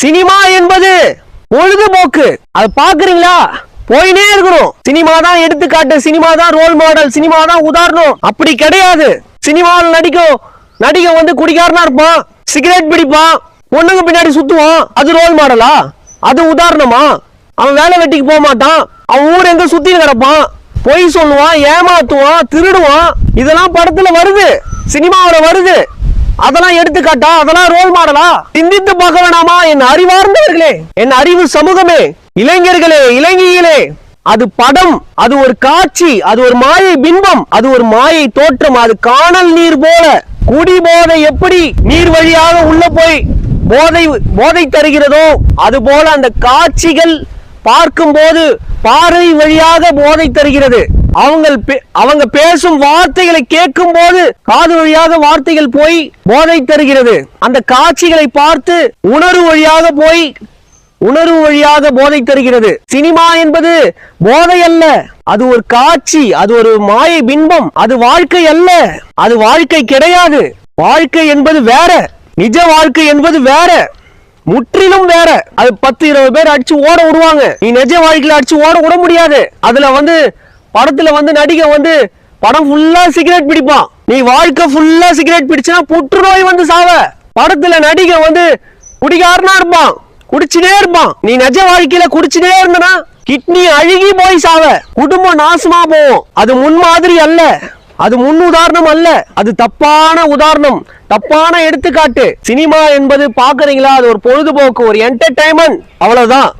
Cinema என்பது பொழுதுபோக்கு. அது பாக்குறீங்களா? போயினே இருக்கணும். சினிமா தான் எடுத்துக்காட்டு, சினிமா தான் ரோல் மாடல், சினிமா தான் உதாரணம். அப்படி கிடையாது. சினிமாவில் நடிக்க வந்து குடிகாரனா இருப்பான், சிகரெட் பிடிப்பான், பொண்ணுங்க பின்னாடி சுத்துவான். அது ரோல் மாடலா? அது உதாரணமா? அவன் வேலை வெட்டிக்கு போக மாட்டான், அவன் ஊர் எங்க சுத்தி கிடப்பான், பொய் சொல்லுவான், ஏமாத்துவான், திருடுவான். இதெல்லாம் படத்துல வருது, சினிமாவில் வருது. அதெல்லாம் எடுத்துக்காட்டா? அதெல்லாம் ரோல் மாடலா? சிந்தித்து பார்க்க வேணாமா என் அறிவார்ந்தவர்களே, என் அறிவு சமூகமே, இளைஞர்களே, இளைஞர்களே? அது படம், அது ஒரு காட்சி, அது ஒரு மாயை பிம்பம், அது ஒரு மாயை தோற்றம். அது காணல் நீர் போல. குடி போதை எப்படி நீர் வழியாக உள்ள போய் போதை தருகிறதோ அது போல அந்த காட்சிகள் பார்க்கும் போது பார்வை வழியாக போதை தருகிறது. அவங்க பேசும் வார்த்தைகளை கேட்கும் போது காது வழியாக வார்த்தைகள் போய் போதை தருகிறது. அந்த காட்சிகளை பார்த்து உணர்வு வழியாக போதை தருகிறது. சினிமா என்பது போதை அல்ல, அது ஒரு காட்சி, அது ஒரு மாயை பிம்பம். அது வாழ்க்கை அல்ல, அது வாழ்க்கை கிடையாது. வாழ்க்கை என்பது வேற, நிஜ வாழ்க்கை என்பது வேற, முற்றிலும் வேற. அது 10-20 பேர் அடிச்சு ஓட விடுவாங்க, நீ நிஜ வாழ்க்கையில அடிச்சு ஓட விட முடியாது. அதுல படத்துல நடிகை படம் ஃபுல்லா சிகரெட் பிடிப்பான், நீ வாழ்க்கை ஃபுல்லா சிகரெட் பிடிச்சா புற்றுநோய் சாவ. படத்துல நடிகை குடிகாரனா இருப்பான், குடிச்சுனே இருப்பான், நீ நிஜ வாழ்க்கையில குடிச்சுனே இருந்தனா கிட்னி அழுகி போய் சாவ, குடும்பம் நாசமா போகும். அது முன்மாதிரி அல்ல, அது முன் உதாரணம் அல்ல, அது தப்பான உதாரணம், தப்பான எடுத்துக்காட்டு. சினிமா என்பது பாக்குறீங்களா? அது ஒரு பொழுதுபோக்கு, ஒரு என்டர்டைன்மெண்ட், அவ்வளவுதான்.